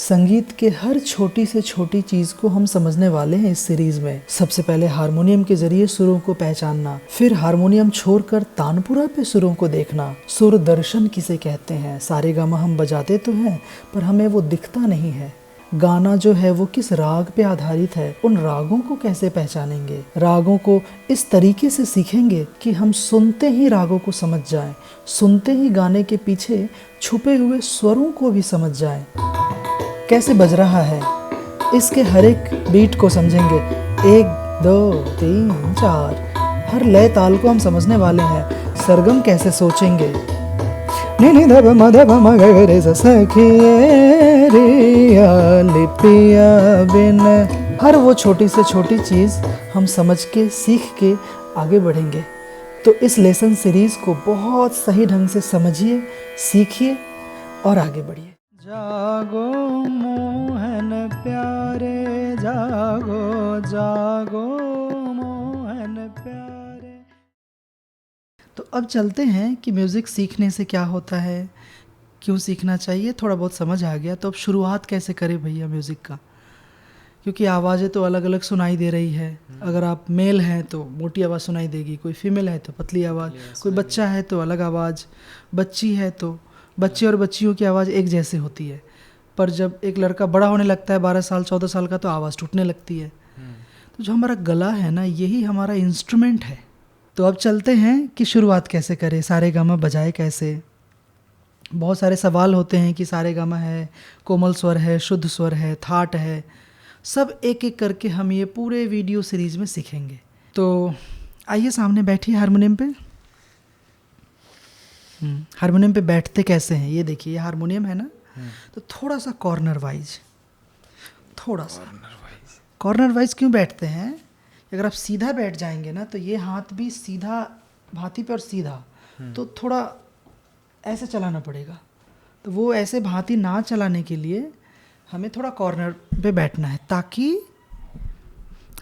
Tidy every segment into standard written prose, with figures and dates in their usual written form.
संगीत के हर छोटी से छोटी चीज़ को हम समझने वाले हैं इस सीरीज़ में। सबसे पहले हारमोनियम के जरिए सुरों को पहचानना, फिर हारमोनियम छोड़कर तानपुरा पे सुरों को देखना। सुर दर्शन किसे कहते हैं? सारेगामा हम बजाते तो हैं पर हमें वो दिखता नहीं है। गाना जो है वो किस राग पे आधारित है, उन रागों को कैसे पहचानेंगे? रागों को इस तरीके से सीखेंगे कि हम सुनते ही रागों को समझ जाएं, सुनते ही गाने के पीछे छुपे हुए स्वरों को भी समझ जाएं। कैसे बज रहा है, इसके हर एक बीट को समझेंगे। 1 2 3 4 हर लय ताल को हम समझने वाले हैं। सरगम कैसे सोचेंगे? नि धब मधब मगरे सखिए रिया लिपिया बिन। हर वो छोटी से छोटी चीज़ हम समझ के सीख के आगे बढ़ेंगे। तो इस लेसन सीरीज़ को बहुत सही ढंग से समझिए, सीखिए और आगे बढ़िए। जागो मोहन प्यारे, जागो जागो मोहन प्यारे। तो अब चलते हैं कि म्यूज़िक सीखने से क्या होता है, क्यों सीखना चाहिए। थोड़ा बहुत समझ आ गया, तो अब शुरुआत कैसे करें भैया म्यूज़िक का, क्योंकि आवाज़ें तो अलग अलग सुनाई दे रही है। अगर आप मेल हैं तो मोटी आवाज़ सुनाई देगी, कोई फीमेल है तो पतली आवाज़, कोई बच्चा है तो अलग आवाज़, बच्ची है तो बच्चे और बच्चियों की आवाज़ एक जैसे होती है। पर जब एक लड़का बड़ा होने लगता है 12 साल 14 साल का, तो आवाज़ टूटने लगती है। तो जो हमारा गला है ना, यही हमारा इंस्ट्रूमेंट है। तो अब चलते हैं कि शुरुआत कैसे करें, सारेगामा बजाए कैसे। बहुत सारे सवाल होते हैं कि सारेगामा है, कोमल स्वर है, शुद्ध स्वर है, थाट है। सब एक एक करके हम ये पूरे वीडियो सीरीज़ में सीखेंगे। तो आइए सामने बैठिए हारमोनियम पे। हारमोनियम पे बैठते कैसे हैं ये देखिए। ये हारमोनियम है ना, तो थोड़ा सा कॉर्नर वाइज, थोड़ा सा कॉर्नर वाइज क्यों बैठते हैं? अगर आप सीधा बैठ जाएंगे ना, तो ये हाथ भी सीधा भाती पे और सीधा, तो थोड़ा ऐसे चलाना पड़ेगा। तो वो ऐसे भाती ना चलाने के लिए हमें थोड़ा कॉर्नर पे बैठना है, ताकि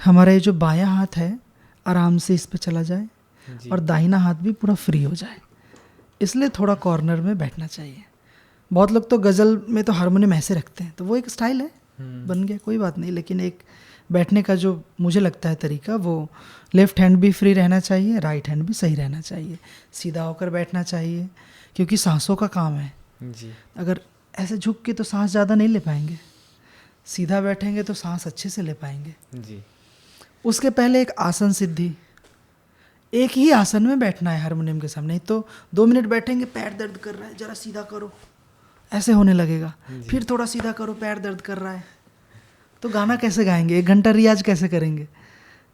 हमारा ये जो बायां हाथ है आराम से इस पे चला जाए और दाहिना हाथ भी पूरा फ्री हो जाए। इसलिए थोड़ा कॉर्नर में बैठना चाहिए। बहुत लोग तो गज़ल में तो हारमोनियम ऐसे रखते हैं, तो वो एक स्टाइल है, बन गया, कोई बात नहीं। लेकिन एक बैठने का जो मुझे लगता है तरीका, वो लेफ़्ट हैंड भी फ्री रहना चाहिए, राइट हैंड भी सही रहना चाहिए, सीधा होकर बैठना चाहिए, क्योंकि सांसों का काम है जी। अगर ऐसे झुक के तो सांस ज़्यादा नहीं ले पाएंगे, सीधा बैठेंगे तो सांस अच्छे से ले पाएंगे जी। उसके पहले एक आसन सिद्धि, एक ही आसन में बैठना है हारमोनियम के सामने। तो 2 मिनट बैठेंगे, पैर दर्द कर रहा है, जरा सीधा करो, ऐसे होने लगेगा। फिर थोड़ा सीधा करो, पैर दर्द कर रहा है, तो गाना कैसे गाएंगे? 1 घंटा रियाज कैसे करेंगे,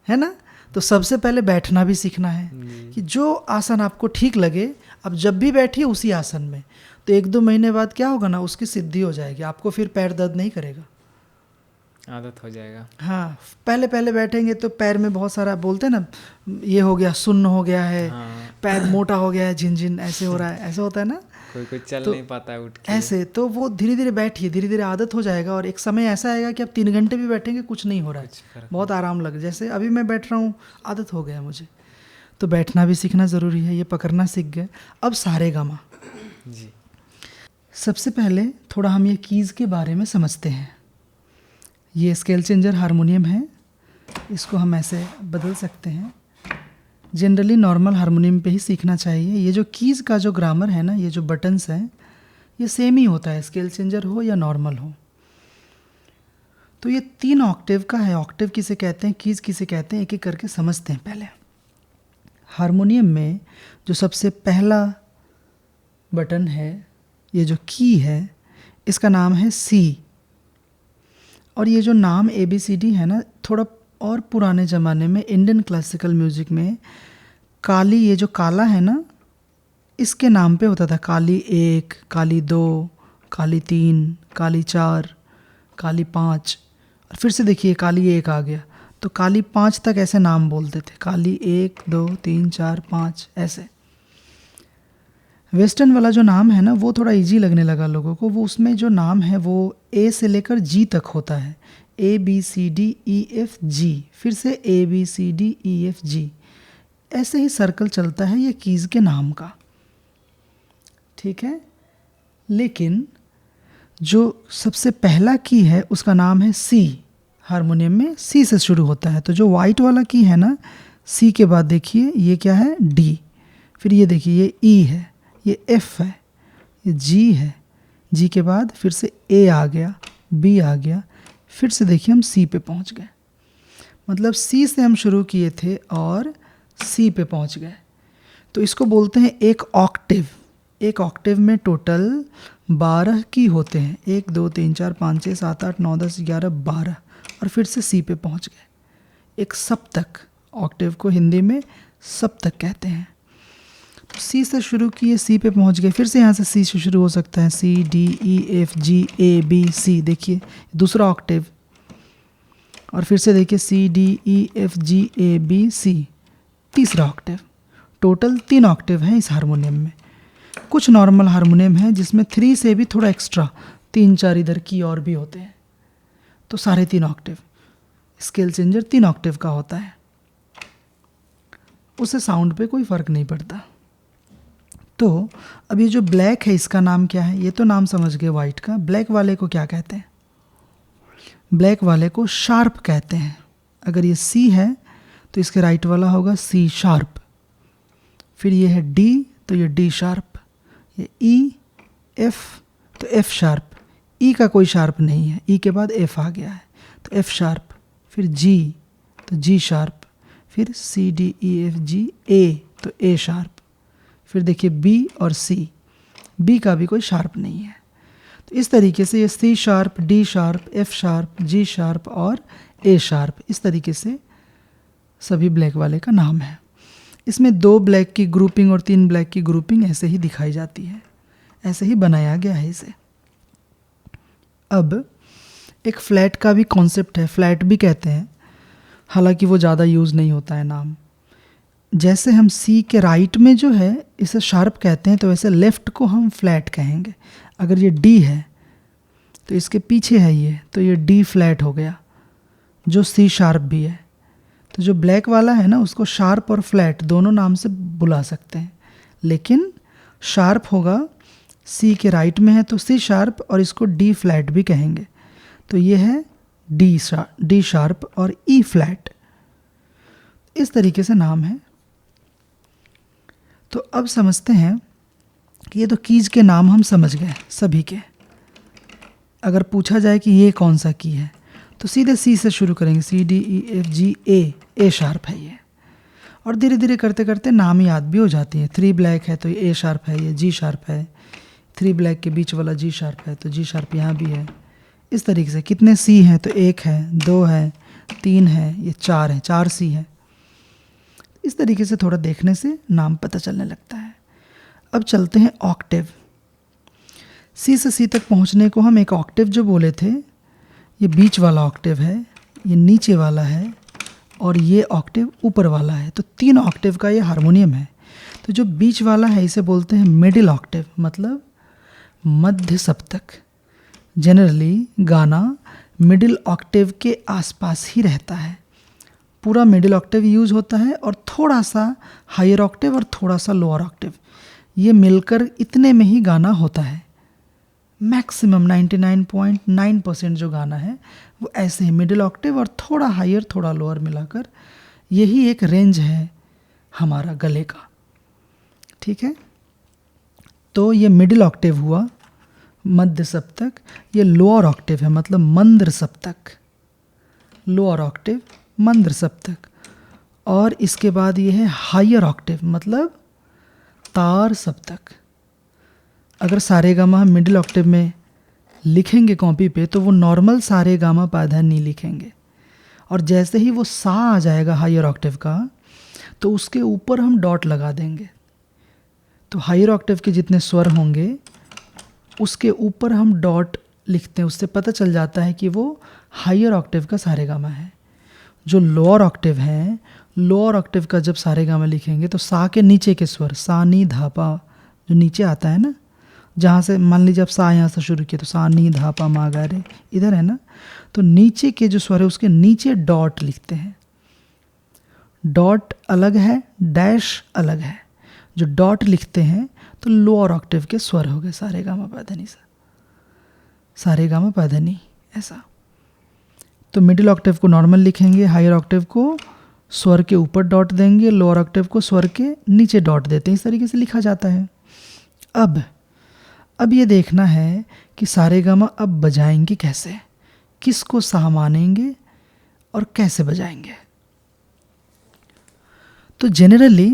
है ना? तो सबसे पहले बैठना भी सीखना है कि जो आसन आपको ठीक लगे, अब जब भी बैठिए उसी आसन में। तो 1-2 महीने बाद क्या होगा ना, उसकी सिद्धि हो जाएगी, आपको फिर पैर दर्द नहीं करेगा, आदत हो जाएगा। हाँ, पहले पहले बैठेंगे तो पैर में बहुत सारा, बोलते हैं ना, ये हो गया, सुन्न हो गया है, हाँ। पैर मोटा हो गया है, झिनझिन ऐसे हो रहा है, ऐसे होता है ना, कोई चल तो नहीं पाता है उठ के ऐसे। तो वो धीरे धीरे बैठिए, धीरे धीरे आदत हो जाएगा, और एक समय ऐसा आएगा कि आप 3 घंटे भी बैठेंगे कुछ नहीं हो रहा है, बहुत आराम लगे। जैसे अभी मैं बैठ रहा हूँ, आदत हो गया मुझे। तो बैठना भी सीखना ज़रूरी है, ये पकड़ना सीख गए। अब सारेगामा जी। सबसे पहले थोड़ा हम ये कीज़ के बारे में समझते हैं। ये स्केल चेंजर हारमोनियम है, इसको हम ऐसे बदल सकते हैं। जनरली नॉर्मल हारमोनियम पे ही सीखना चाहिए। ये जो कीज़ का जो ग्रामर है ना, ये जो बटन्स हैं, ये सेम ही होता है, स्केल चेंजर हो या नॉर्मल हो। तो ये 3 ऑक्टेव का है। ऑक्टेव किसे कहते हैं, कीज़ किसे कहते हैं, एक एक करके समझते हैं। पहले हारमोनियम में जो सबसे पहला बटन है, ये जो की है, इसका नाम है सी। और ये जो नाम ABCD है ना, थोड़ा और पुराने ज़माने में इंडियन क्लासिकल म्यूज़िक में काली, ये जो काला है ना, इसके नाम पे होता था। काली 1, काली 2, काली 3, काली 4, काली 5, और फिर से देखिए काली 1 आ गया, तो काली 5 तक ऐसे नाम बोलते थे, काली 1 2 3 4 5 ऐसे। वेस्टर्न वाला जो नाम है ना, वो थोड़ा इजी लगने लगा लोगों को। वो उसमें जो नाम है वो A से लेकर G तक होता है, ABCDEFG, फिर से ABCDEFG, ऐसे ही सर्कल चलता है ये कीज़ के नाम का, ठीक है। लेकिन जो सबसे पहला की है उसका नाम है सी। हारमोनियम में सी से शुरू होता है, तो जो वाइट वाला की है ना, सी के बाद देखिए ये क्या है, डी। फिर ये देखिए ये ई है, ये एफ है, ये जी है, जी के बाद फिर से ए आ गया, बी आ गया, फिर से देखिए हम सी पे पहुंच गए। मतलब सी से हम शुरू किए थे और सी पे पहुंच गए। तो इसको बोलते हैं एक ऑक्टेव। एक ऑक्टेव में टोटल 12 की होते हैं, 1 2 3 4 5 6 7 8 9 10 11 12, और फिर से सी पे पहुंच गए। एक सप्तक, ऑक्टेव को हिंदी में सप्तक कहते हैं। तो सी से शुरू किए, सी पे पहुंच गए, फिर से यहाँ से सी से शुरू हो सकता है, C D E F G A B C. देखिए दूसरा ऑक्टेव, और फिर से देखिए C D E F G A B C, तीसरा ऑक्टेव। टोटल 3 ऑक्टेव हैं इस हारमोनियम में। कुछ नॉर्मल हारमोनियम है जिसमें 3 से भी थोड़ा एक्स्ट्रा 3-4 इधर की और भी होते हैं, तो साढ़े 3 ऑक्टेव। स्केल चेंजर 3 ऑक्टेव का होता है, उससे साउंड पे कोई फ़र्क नहीं पड़ता। तो अब ये जो ब्लैक है इसका नाम क्या है, ये तो नाम समझ गए वाइट का। ब्लैक वाले को क्या कहते हैं, ब्लैक वाले को शार्प कहते हैं। अगर ये सी है तो इसके राइट वाला होगा सी शार्प, फिर ये है डी तो ये डी शार्प, ये ई एफ तो एफ शार्प, ई का कोई शार्प नहीं है, ई के बाद एफ आ गया है तो एफ शार्प, फिर जी तो जी शार्प, फिर सी डी ई एफ जी ए तो ए शार्प, फिर देखिए बी और सी, बी का भी कोई शार्प नहीं है। तो इस तरीके से ये C sharp, D sharp, F sharp, G sharp और ए शार्प, इस तरीके से सभी ब्लैक वाले का नाम है। इसमें 2 ब्लैक की ग्रुपिंग और 3 ब्लैक की ग्रुपिंग ऐसे ही दिखाई जाती है, ऐसे ही बनाया गया है इसे। अब एक फ्लैट का भी कॉन्सेप्ट है, फ्लैट भी कहते हैं, हालांकि वो ज़्यादा यूज़ नहीं होता है नाम। जैसे हम सी के राइट में जो है इसे शार्प कहते हैं, तो वैसे लेफ़्ट को हम फ्लैट कहेंगे। अगर ये डी है तो इसके पीछे है ये, तो ये डी फ्लैट हो गया, जो सी शार्प भी है। तो जो ब्लैक वाला है ना, उसको शार्प और फ्लैट दोनों नाम से बुला सकते हैं, लेकिन शार्प होगा, सी के राइट में है तो सी शार्प, और इसको डी फ्लैट भी कहेंगे। तो ये है डी शार्प और ई फ्लैट, इस तरीके से नाम है। तो अब समझते हैं कि ये तो कीज के नाम हम समझ गए सभी के। अगर पूछा जाए कि ये कौन सा की है, तो सीधे सी से शुरू करेंगे, C D E F G A sharp है ये, और धीरे धीरे करते करते नाम याद भी हो जाती है। 3 ब्लैक है तो ये ए शार्प है, ये जी शार्प है, 3 ब्लैक के बीच वाला जी शार्प है तो जी शार्प यहाँ भी है। इस तरीके से कितने सी हैं, तो 1 है, 2 है, 3 है, ये 4 है, 4 सी है। इस तरीके से थोड़ा देखने से नाम पता चलने लगता है। अब चलते हैं ऑक्टेव। सी से सी तक पहुंचने को हम एक ऑक्टेव जो बोले थे, ये बीच वाला ऑक्टेव है, ये नीचे वाला है, और ये ऑक्टेव ऊपर वाला है। तो 3 ऑक्टेव का ये हारमोनियम है। तो जो बीच वाला है इसे बोलते हैं मिडिल ऑक्टेव, मतलब मध्य सप्तक। जनरली गाना मिडिल ऑक्टेव के आसपास ही रहता है, पूरा मिडिल ऑक्टेव यूज होता है, और थोड़ा सा हायर ऑक्टेव और थोड़ा सा लोअर ऑक्टेव, ये मिलकर इतने में ही गाना होता है। मैक्सिमम 99.9% जो गाना है वो ऐसे ही मिडिल ऑक्टेव और थोड़ा हायर थोड़ा लोअर मिलाकर, यही एक रेंज है हमारा गले का। ठीक है, तो ये मिडिल ऑक्टेव हुआ, मध्य सप्तक। ये लोअर ऑक्टेव है, मतलब मंद्र सप्तक, लोअर ऑक्टेव मंद्र सप्तक। और इसके बाद ये है हायर ऑक्टेव, मतलब तार सप्तक। अगर सारेगामा हम मिडिल ऑक्टेव में लिखेंगे कॉपी पे, तो वो नॉर्मल सारेगामा पाधा नी लिखेंगे, और जैसे ही वो सा आ जाएगा हायर ऑक्टेव का, तो उसके ऊपर हम डॉट लगा देंगे। तो हायर ऑक्टेव के जितने स्वर होंगे उसके ऊपर हम डॉट लिखते हैं, उससे पता चल जाता है कि वो हायर ऑक्टेव का सारेगामा है। जो लोअर ऑक्टेव है, लोअर ऑक्टेव का जब सारेगामा लिखेंगे तो सा के नीचे के स्वर, सा नी धा पा, जो नीचे आता है ना, जहाँ से मान लीजिए आप सा यहाँ से शुरू किए तो सा नी धा पा मा गा रे, इधर है ना, तो नीचे के जो स्वर है उसके नीचे डॉट लिखते हैं। डॉट अलग है, डैश अलग है। जो डॉट लिखते हैं तो लोअर ऑक्टेव के स्वर हो गए सारेगामा पा धा नी सा। सारे गामा पा धा नी, ऐसा। तो मिडिल ऑक्टेव को नॉर्मल लिखेंगे, हायर ऑक्टेव को स्वर के ऊपर डॉट देंगे, लोअर ऑक्टेव को स्वर के नीचे डॉट देते हैं। इस तरीके से लिखा जाता है। अब ये देखना है कि सारे गामा अब बजाएंगे कैसे, किसको सा मानेंगे और कैसे बजाएंगे। तो जनरली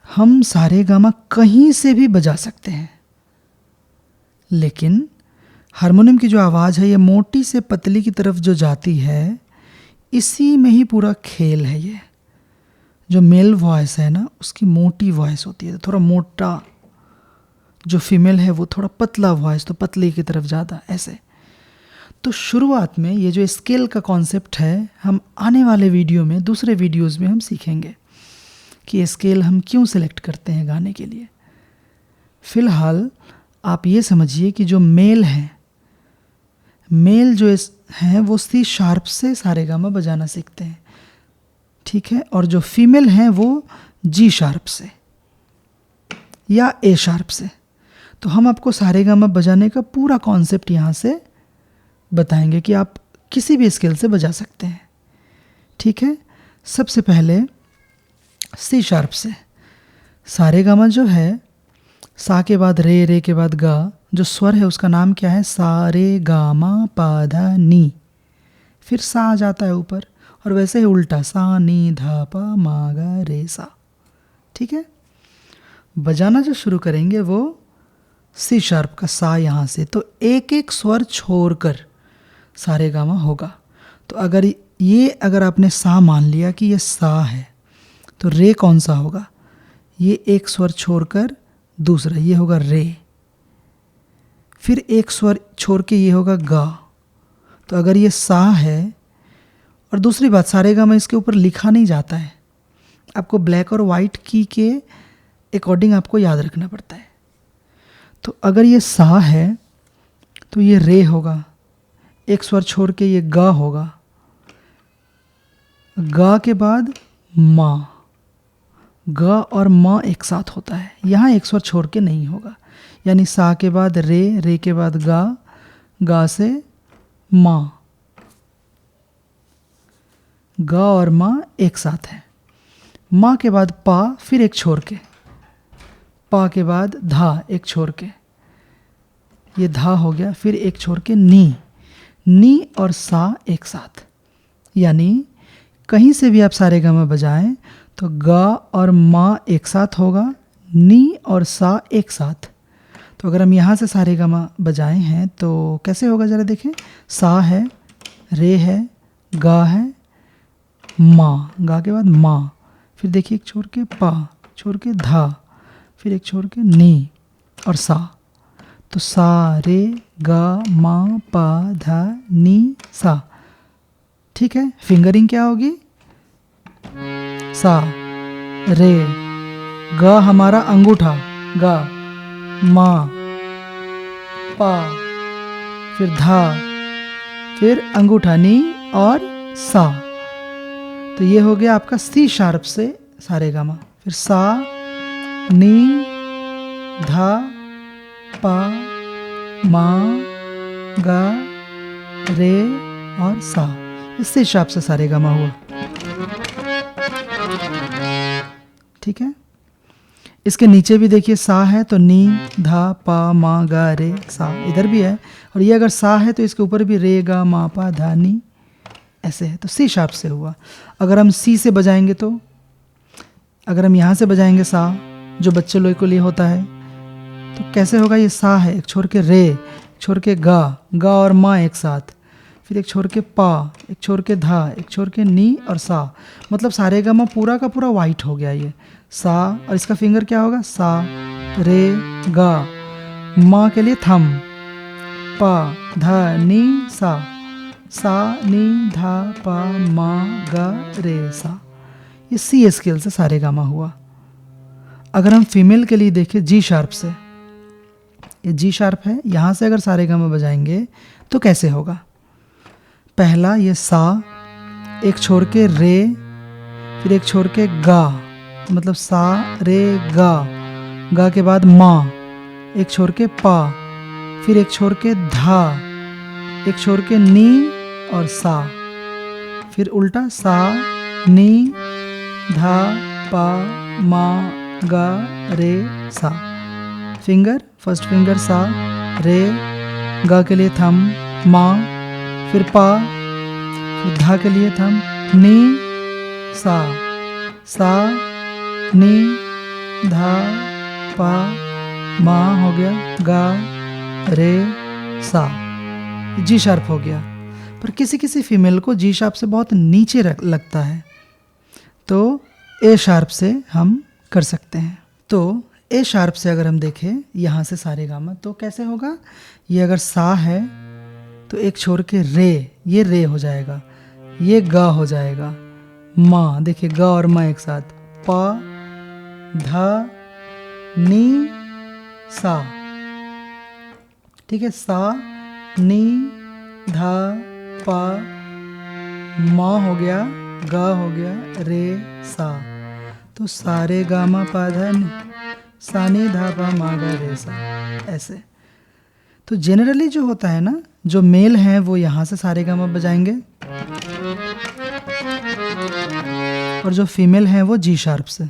हम सारे गामा कहीं से भी बजा सकते हैं, लेकिन हारमोनियम की जो आवाज़ है ये मोटी से पतली की तरफ जो जाती है, इसी में ही पूरा खेल है। ये जो मेल वॉइस है ना, उसकी मोटी वॉइस होती है, थोड़ा मोटा। जो फीमेल है वो थोड़ा पतला वॉइस, तो पतली की तरफ ज़्यादा, ऐसे। तो शुरुआत में ये जो स्केल का कॉन्सेप्ट है, हम आने वाले वीडियो में, दूसरे वीडियोस में हम सीखेंगे कि स्केल हम क्यों सिलेक्ट करते हैं गाने के लिए। फिलहाल आप ये समझिए कि जो मेल है, मेल जो हैं वो सी शार्प से सारे गामा बजाना सीखते हैं, ठीक है। और जो फीमेल हैं वो जी शार्प से या ए शार्प से। तो हम आपको सारे गामा बजाने का पूरा कॉन्सेप्ट यहाँ से बताएंगे कि आप किसी भी स्केल से बजा सकते हैं, ठीक है। सबसे पहले सी शार्प से सारे गामा जो है, सा के बाद रे, रे के बाद गा, जो स्वर है उसका नाम क्या है, सा रे गा मा पा धा नी। फिर सा आ जाता है ऊपर, और वैसे ही उल्टा, सा नी धा पा मा गा रे सा, ठीक है। बजाना जो शुरू करेंगे वो सी शार्प का सा यहाँ से, तो एक एक स्वर छोड़कर सारे गामा होगा। तो अगर आपने सा मान लिया कि ये सा है, तो रे कौन सा होगा, ये एक स्वर छोड़कर दूसरा, ये होगा रे। फिर एक स्वर छोड़ के ये होगा गा। तो अगर ये सा है, और दूसरी बात, सारे गामा इसके ऊपर लिखा नहीं जाता है, आपको ब्लैक और वाइट की के अकॉर्डिंग आपको याद रखना पड़ता है। तो अगर ये सा है तो ये रे होगा, एक स्वर छोड़ के ये गा होगा, गा के बाद मा, गा और मा एक साथ होता है, यहाँ एक स्वर छोड़ के नहीं होगा। यानी सा के बाद रे, रे के बाद गा, गा से मा, गा और मा एक साथ है। मा के बाद पा, फिर एक छोड़ के, पा के बाद धा, एक छोड़ के, ये धा हो गया, फिर एक छोड़ के नी, नी और सा एक साथ। यानी कहीं से भी आप सारे गामा बजाएं तो गा और मा एक साथ होगा, नी और सा एक साथ। तो अगर हम यहाँ से सारे गामा बजाए हैं तो कैसे होगा, ज़रा देखें। सा है, रे है, गा है, मा, गा के बाद मा, फिर देखिए एक छोड़ के पा, छोड़ के धा, फिर एक छोड़ के नी और सा। तो सा रे गा मा पा धा नी सा, ठीक है। फिंगरिंग क्या होगी, सा रे, गा हमारा अंगूठा, गा, मा, पा, फिर धा, फिर अंगूठा नी और सा। तो ये हो गया आपका सी शार्प से सारे गामा। फिर सा, नी, धा, पा, मा, गा, रे और सा। इस सी शार्प से सारे गामा हुआ, ठीक है। इसके नीचे भी देखिए सा है तो नी, धा, पा, मा, गा, रे, सा, इधर भी है। और ये अगर सा है तो इसके ऊपर भी रे, गा, मा, पा, धा, नी, ऐसे है। तो सी शार्प से हुआ। अगर हम सी से बजाएंगे तो, अगर हम यहाँ से बजाएंगे सा, जो बच्चे लोग के लिए होता है, तो कैसे होगा, ये सा है, एक छोड़ के रे, एक छोड़ के गा, गा और मा एक साथ, फिर एक छोड़ के पा, एक छोड़ के धा, एक छोड़ के नी और सा। मतलब सारे गामा पूरा का पूरा वाइट हो गया ये सा। और इसका फिंगर क्या होगा, सा रे गा, मा के लिए थम, पा धा नी सा, सा नी धा पा मा गा रे सा। ये सी स्केल से सारे गामा हुआ। अगर हम फीमेल के लिए देखें जी शार्प से, ये जी शार्प है, यहाँ से अगर सारे गामा बजाएंगे तो कैसे होगा। पहला ये सा, एक छोड़ के रे, फिर एक छोड़ के गा, मतलब सा रे गा, गा के बाद मा, एक छोड़ के पा, फिर एक छोड़ के धा, एक छोड़ के नी और सा, फिर उल्टा सा नी धा पा मा गा रे सा। फिंगर, फर्स्ट फिंगर सा, रे, गा के लिए थम, मा, फिर पा, फिर धा के लिए थम, नी सा, सा नी धा पा मा हो गया, गा रे सा। जी शार्प हो गया। पर किसी किसी फीमेल को जी शार्प से बहुत नीचे लगता है, तो ए शार्प से हम कर सकते हैं। तो ए शार्प से अगर हम देखें यहाँ से सारे गामा, तो कैसे होगा? ये अगर सा है तो एक छोड़ के रे, ये रे हो जाएगा, ये गा हो जाएगा, माँ, देखिए गा और माँ एक साथ, पा धा नी सा, ठीक है, सा नी धा पा मा हो गया, गा हो गया, रे सा। तो सारे गामा पा धा नी, सा नी धा पा मा गा रे सा, ऐसे। तो जनरली जो होता है ना, जो मेल हैं वो यहाँ से सारे गामा बजाएंगे, और जो फीमेल हैं वो जी शार्प से।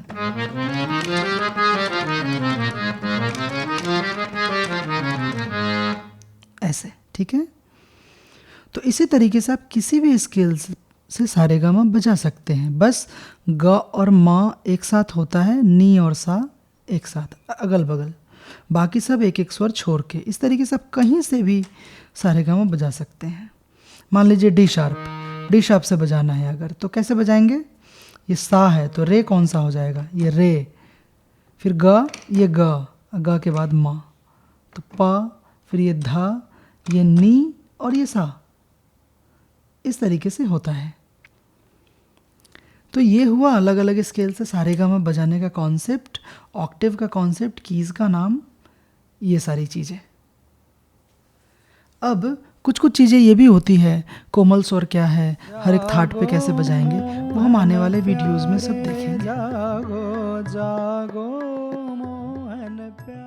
ऐसे, ठीक है। तो इसी तरीके से आप किसी भी स्केल से सारे गामा बजा सकते हैं। बस ग और मा एक साथ होता है, नी और सा एक साथ अगल बगल, बाकी सब एक एक स्वर छोड़ के। इस तरीके से आप कहीं से भी सारे गामा बजा सकते हैं। मान लीजिए डी शार्प से बजाना है अगर, तो कैसे बजाएंगे? ये सा है तो रे कौन सा हो जाएगा? ये रे, फिर ग, ये ग के बाद मा, तो पा, फिर ये धा, ये नी और ये सा। इस तरीके से होता है। तो ये हुआ अलग अलग स्केल से सारे गामा बजाने का कॉन्सेप्ट, ऑक्टेव का कॉन्सेप्ट, कीज का नाम, ये सारी चीज़ें। अब कुछ कुछ चीज़ें ये भी होती है, कोमल स्वर क्या है, हर एक थाट पे कैसे बजाएंगे, वो हम आने वाले वीडियोस में सब देखेंगे। जागो जागो मोहन प्यार।